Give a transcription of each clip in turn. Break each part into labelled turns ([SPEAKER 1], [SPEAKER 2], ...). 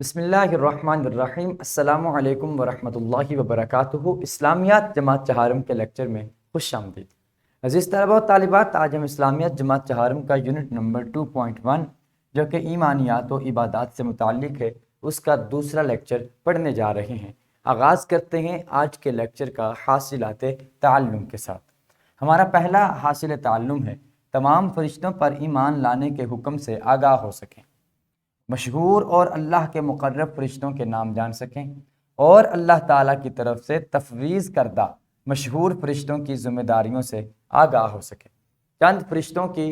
[SPEAKER 1] بسم اللہ الرحمن الرحیم۔ السلام علیکم ورحمۃ اللہ وبرکاتہ۔ اسلامیات جماعت چہارم کے لیکچر میں خوش آمدید۔ عزیز طلبہ و طالبات، آج ہم اسلامیات جماعت چہارم کا یونٹ نمبر 2.1 جو کہ ایمانیات و عبادات سے متعلق ہے، اس کا دوسرا لیکچر پڑھنے جا رہے ہیں۔ آغاز کرتے ہیں آج کے لیکچر کا حاصلات تعلم کے ساتھ۔ ہمارا پہلا حاصل تعلم ہے تمام فرشتوں پر ایمان لانے کے حکم سے آگاہ ہو سکیں، مشہور اور اللہ کے مقرب فرشتوں کے نام جان سکیں، اور اللہ تعالیٰ کی طرف سے تفویض کردہ مشہور فرشتوں کی ذمہ داریوں سے آگاہ ہو سکیں۔ چند فرشتوں کی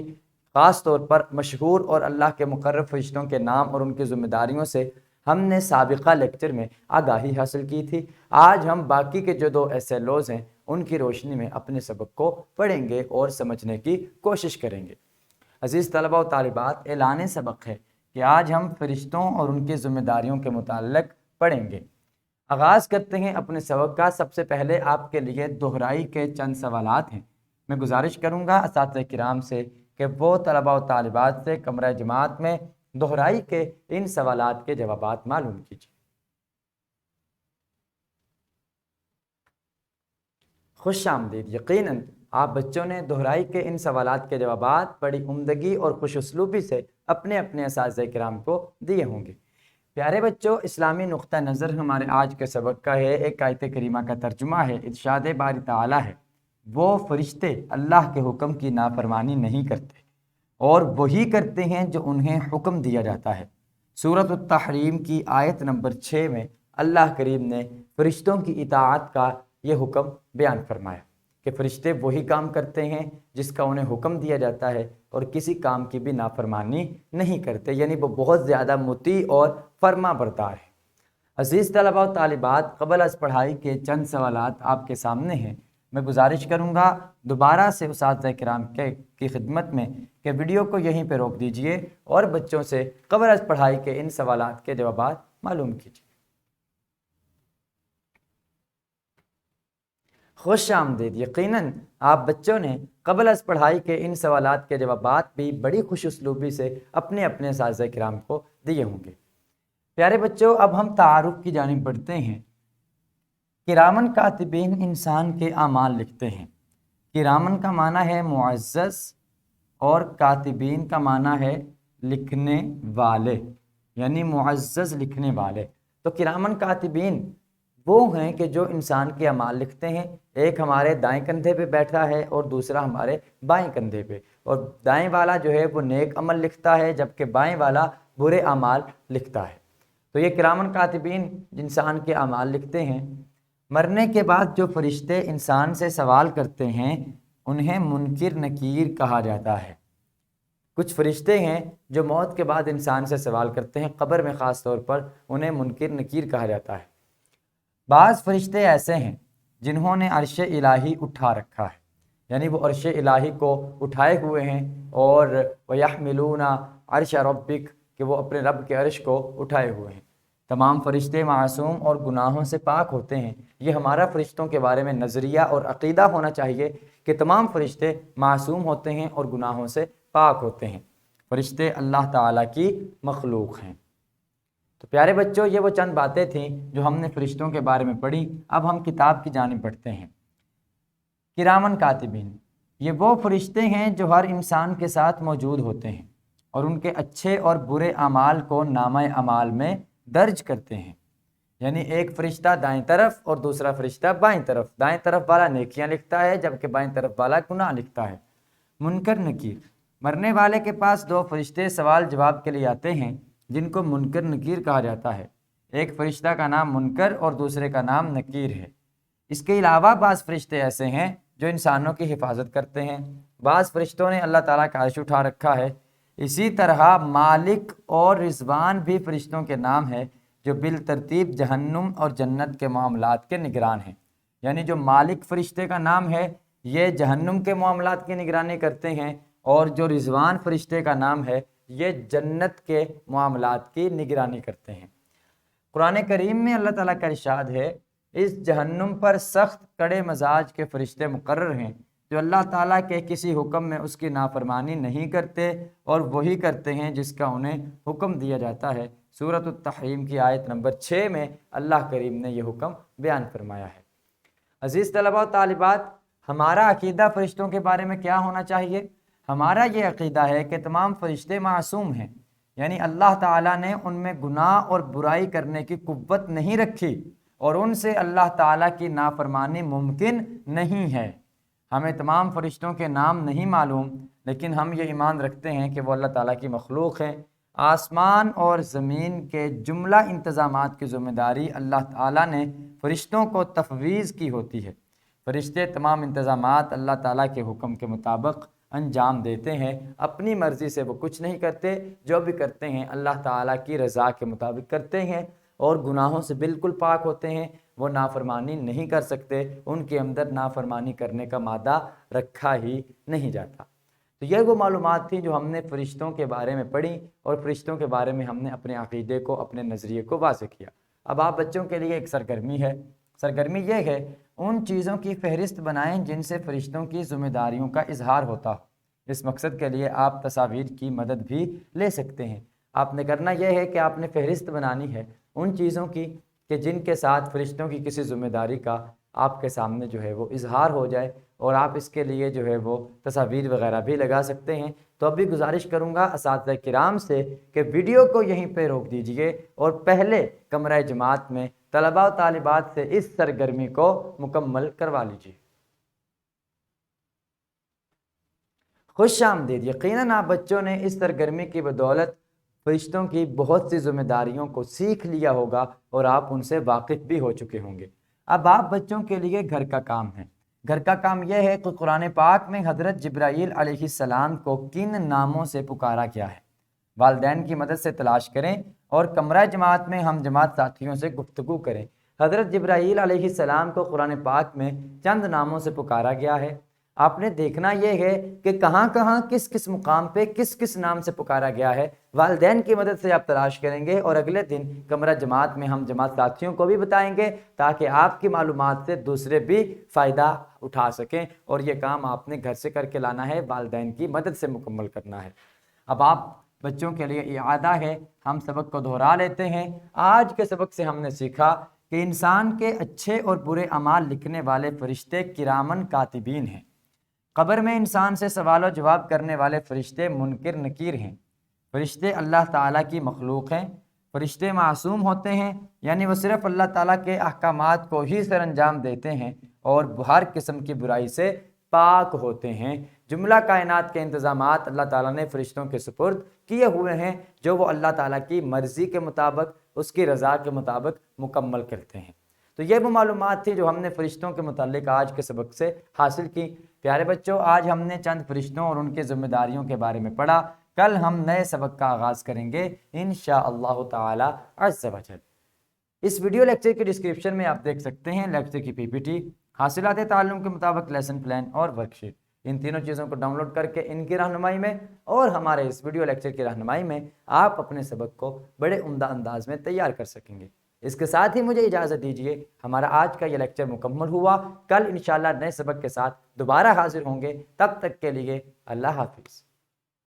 [SPEAKER 1] خاص طور پر مشہور اور اللہ کے مقرب فرشتوں کے نام اور ان کی ذمہ داریوں سے ہم نے سابقہ لیکچر میں آگاہی حاصل کی تھی۔ آج ہم باقی کے جو دو ایسے لوز ہیں ان کی روشنی میں اپنے سبق کو پڑھیں گے اور سمجھنے کی کوشش کریں گے۔ عزیز طلبہ و طالبات، اعلان سبق ہے کہ آج ہم فرشتوں اور ان کی ذمہ داریوں کے متعلق پڑھیں گے۔ آغاز کرتے ہیں اپنے سبق کا۔ سب سے پہلے آپ کے لیے دہرائی کے چند سوالات ہیں۔ میں گزارش کروں گا اساتذہ کرام سے کہ وہ طلبہ و طالبات سے کمرہ جماعت میں دہرائی کے ان سوالات کے جوابات معلوم کیجیے۔ خوش آمدید۔ یقیناً آپ بچوں نے دہرائی کے ان سوالات کے جوابات بڑی عمدگی اور خوش اسلوبی سے اپنے اپنے اساتذہ کرام کو دیے ہوں گے۔ پیارے بچوں، اسلامی نقطہ نظر ہمارے آج کے سبق کا ہے، ایک آیت کریمہ کا ترجمہ ہے، ارشاد باری تعالیٰ ہے، وہ فرشتے اللہ کے حکم کی نافرمانی نہیں کرتے اور وہی کرتے ہیں جو انہیں حکم دیا جاتا ہے۔ سورۃ التحریم کی آیت نمبر 6 میں اللہ کریم نے فرشتوں کی اطاعت کا یہ حکم بیان فرمایا کہ فرشتے وہی کام کرتے ہیں جس کا انہیں حکم دیا جاتا ہے اور کسی کام کی بھی نافرمانی نہیں کرتے، یعنی وہ بہت زیادہ مطیع اور فرما بردار ہے۔ عزیز طلبہ و طالبات، قبل از پڑھائی کے چند سوالات آپ کے سامنے ہیں۔ میں گزارش کروں گا دوبارہ سے اساتذہ کرام کی خدمت میں کہ ویڈیو کو یہیں پہ روک دیجئے اور بچوں سے قبل از پڑھائی کے ان سوالات کے جوابات معلوم کیجیے۔ خوش آمدید۔ یقیناً آپ بچوں نے قبل از پڑھائی کے ان سوالات کے جوابات بھی بڑی خوش اسلوبی سے اپنے اپنے اساتذہ کرام کو دیے ہوں گے۔ پیارے بچوں، اب ہم تعارف کی جانب بڑھتے ہیں۔ کرامن کاتبین انسان کے اعمال لکھتے ہیں۔ کرامن کا معنی ہے معزز اور کاتبین کا معنی ہے لکھنے والے، یعنی معزز لکھنے والے۔ تو کرامن کاتبین وہ ہیں کہ جو انسان کے اعمال لکھتے ہیں۔ ایک ہمارے دائیں کندھے پہ بیٹھا ہے اور دوسرا ہمارے بائیں کندھے پہ، اور دائیں والا جو ہے وہ نیک عمل لکھتا ہے جبکہ بائیں والا برے اعمال لکھتا ہے۔ تو یہ کرامن کاتبین انسان کے اعمال لکھتے ہیں۔ مرنے کے بعد جو فرشتے انسان سے سوال کرتے ہیں انہیں منکر نکیر کہا جاتا ہے۔ کچھ فرشتے ہیں جو موت کے بعد انسان سے سوال کرتے ہیں، قبر میں خاص طور پر انہیں منکر نکیر کہا جاتا ہے۔ بعض فرشتے ایسے ہیں جنہوں نے عرش الہی اٹھا رکھا ہے، یعنی وہ عرش الہی کو اٹھائے ہوئے ہیں، اور وَيَحْمِلُونَ عَرْشَ رَبِّكَ کہ وہ اپنے رب کے عرش کو اٹھائے ہوئے ہیں۔ تمام فرشتے معصوم اور گناہوں سے پاک ہوتے ہیں۔ یہ ہمارا فرشتوں کے بارے میں نظریہ اور عقیدہ ہونا چاہیے کہ تمام فرشتے معصوم ہوتے ہیں اور گناہوں سے پاک ہوتے ہیں۔ فرشتے اللہ تعالیٰ کی مخلوق ہیں۔ تو پیارے بچوں، یہ وہ چند باتیں تھیں جو ہم نے فرشتوں کے بارے میں پڑھی۔ اب ہم کتاب کی جانب بڑھتے ہیں۔ کرامن کاتبین یہ وہ فرشتے ہیں جو ہر انسان کے ساتھ موجود ہوتے ہیں اور ان کے اچھے اور برے اعمال کو نامہ اعمال میں درج کرتے ہیں، یعنی ایک فرشتہ دائیں طرف اور دوسرا فرشتہ بائیں طرف۔ دائیں طرف والا نیکیاں لکھتا ہے جبکہ بائیں طرف والا گناہ لکھتا ہے۔ منکر نکیر مرنے والے کے پاس دو فرشتے سوال جواب کے لیے آتے ہیں جن کو منکر نکیر کہا جاتا ہے۔ ایک فرشتہ کا نام منکر اور دوسرے کا نام نکیر ہے۔ اس کے علاوہ بعض فرشتے ایسے ہیں جو انسانوں کی حفاظت کرتے ہیں۔ بعض فرشتوں نے اللہ تعالیٰ کا عرش اٹھا رکھا ہے۔ اسی طرح مالک اور رضوان بھی فرشتوں کے نام ہے جو بالترتیب جہنم اور جنت کے معاملات کے نگران ہیں۔ یعنی جو مالک فرشتے کا نام ہے یہ جہنم کے معاملات کی نگرانی کرتے ہیں، اور جو رضوان فرشتے کا نام ہے یہ جنت کے معاملات کی نگرانی کرتے ہیں۔ قرآن کریم میں اللہ تعالیٰ کا ارشاد ہے، اس جہنم پر سخت کڑے مزاج کے فرشتے مقرر ہیں جو اللہ تعالیٰ کے کسی حکم میں اس کی نافرمانی نہیں کرتے اور وہی کرتے ہیں جس کا انہیں حکم دیا جاتا ہے۔ سورۃ التحریم کی آیت نمبر 6 میں اللہ کریم نے یہ حکم بیان فرمایا ہے۔ عزیز طلباء و طالبات، ہمارا عقیدہ فرشتوں کے بارے میں کیا ہونا چاہیے؟ ہمارا یہ عقیدہ ہے کہ تمام فرشتے معصوم ہیں، یعنی اللہ تعالیٰ نے ان میں گناہ اور برائی کرنے کی قوت نہیں رکھی اور ان سے اللہ تعالیٰ کی نافرمانی ممکن نہیں ہے۔ ہمیں تمام فرشتوں کے نام نہیں معلوم، لیکن ہم یہ ایمان رکھتے ہیں کہ وہ اللہ تعالیٰ کی مخلوق ہیں۔ آسمان اور زمین کے جملہ انتظامات کی ذمہ داری اللہ تعالیٰ نے فرشتوں کو تفویض کی ہوتی ہے۔ فرشتے تمام انتظامات اللہ تعالیٰ کے حکم کے مطابق انجام دیتے ہیں، اپنی مرضی سے وہ کچھ نہیں کرتے، جو بھی کرتے ہیں اللہ تعالیٰ کی رضا کے مطابق کرتے ہیں اور گناہوں سے بالکل پاک ہوتے ہیں۔ وہ نافرمانی نہیں کر سکتے، ان کے اندر نافرمانی کرنے کا مادہ رکھا ہی نہیں جاتا۔ تو یہ وہ معلومات تھیں جو ہم نے فرشتوں کے بارے میں پڑھی اور فرشتوں کے بارے میں ہم نے اپنے عقیدے کو، اپنے نظریے کو واضح کیا۔ اب آپ بچوں کے لیے ایک سرگرمی ہے، سرگرمی یہ ہے ان چیزوں کی فہرست بنائیں جن سے فرشتوں کی ذمہ داریوں کا اظہار ہوتا ہو۔ اس مقصد کے لیے آپ تصاویر کی مدد بھی لے سکتے ہیں۔ آپ نے کرنا یہ ہے کہ آپ نے فہرست بنانی ہے ان چیزوں کی کہ جن کے ساتھ فرشتوں کی کسی ذمہ داری کا آپ کے سامنے جو ہے وہ اظہار ہو جائے، اور آپ اس کے لیے جو ہے وہ تصاویر وغیرہ بھی لگا سکتے ہیں۔ تو اب بھی گزارش کروں گا اساتذہ کرام سے کہ ویڈیو کو یہیں پہ روک دیجئے اور پہلے کمرہ جماعت میں طلباء و طالبات سے اس سرگرمی کو مکمل کروا لیجیے۔ خوش آمدید۔ یقیناً آپ بچوں نے اس سرگرمی کی بدولت فرشتوں کی بہت سی ذمہ داریوں کو سیکھ لیا ہوگا اور آپ ان سے واقف بھی ہو چکے ہوں گے۔ اب آپ بچوں کے لیے گھر کا کام ہے۔ گھر کا کام یہ ہے کہ قرآن پاک میں حضرت جبرائیل علیہ السلام کو کن ناموں سے پکارا گیا ہے، والدین کی مدد سے تلاش کریں اور کمرہ جماعت میں ہم جماعت ساتھیوں سے گفتگو کریں۔ حضرت جبرائیل علیہ السلام کو قرآن پاک میں چند ناموں سے پکارا گیا ہے۔ آپ نے دیکھنا یہ ہے کہ کہاں کہاں کس کس مقام پہ کس کس نام سے پکارا گیا ہے۔ والدین کی مدد سے آپ تلاش کریں گے اور اگلے دن کمرہ جماعت میں ہم جماعت ساتھیوں کو بھی بتائیں گے تاکہ آپ کی معلومات سے دوسرے بھی فائدہ اٹھا سکیں، اور یہ کام آپ نے گھر سے کر کے لانا ہے، والدین کی مدد سے مکمل کرنا ہے۔ اب آپ بچوں کے لیے اعادہ ہے، ہم سبق کو دہرا لیتے ہیں۔ آج کے سبق سے ہم نے سیکھا کہ انسان کے اچھے اور برے اعمال لکھنے والے فرشتے کرامن کاتبین ہیں۔ قبر میں انسان سے سوال و جواب کرنے والے فرشتے منکر نکیر ہیں۔ فرشتے اللہ تعالیٰ کی مخلوق ہیں۔ فرشتے معصوم ہوتے ہیں، یعنی وہ صرف اللہ تعالیٰ کے احکامات کو ہی سر انجام دیتے ہیں اور ہر قسم کی برائی سے پاک ہوتے ہیں۔ جملہ کائنات کے انتظامات اللہ تعالیٰ نے فرشتوں کے سپرد کیے ہوئے ہیں، جو وہ اللہ تعالیٰ کی مرضی کے مطابق، اس کی رضا کے مطابق مکمل کرتے ہیں۔ تو یہ وہ معلومات تھی جو ہم نے فرشتوں کے متعلق آج کے سبق سے حاصل کی۔ پیارے بچوں، آج ہم نے چند فرشتوں اور ان کی ذمہ داریوں کے بارے میں پڑھا۔ کل ہم نئے سبق کا آغاز کریں گے انشاءاللہ تعالی عز و جل۔ اس ویڈیو لیکچر کے ڈسکرپشن میں آپ دیکھ سکتے ہیں لیکچر کی پی پی ٹی، حاصلات تعلم کے مطابق لیسن پلان اور ورک شیٹ۔ ان تینوں چیزوں کو ڈاؤن لوڈ کر کے ان کی رہنمائی میں اور ہمارے اس ویڈیو لیکچر کی رہنمائی میں آپ اپنے سبق کو بڑے عمدہ انداز میں تیار کر سکیں گے۔ اس کے ساتھ ہی مجھے اجازت دیجیے، ہمارا آج کا یہ لیکچر مکمل ہوا۔ کل انشاءاللہ نئے سبق کے ساتھ دوبارہ حاضر ہوں گے، تب تک کے لیے اللہ حافظ۔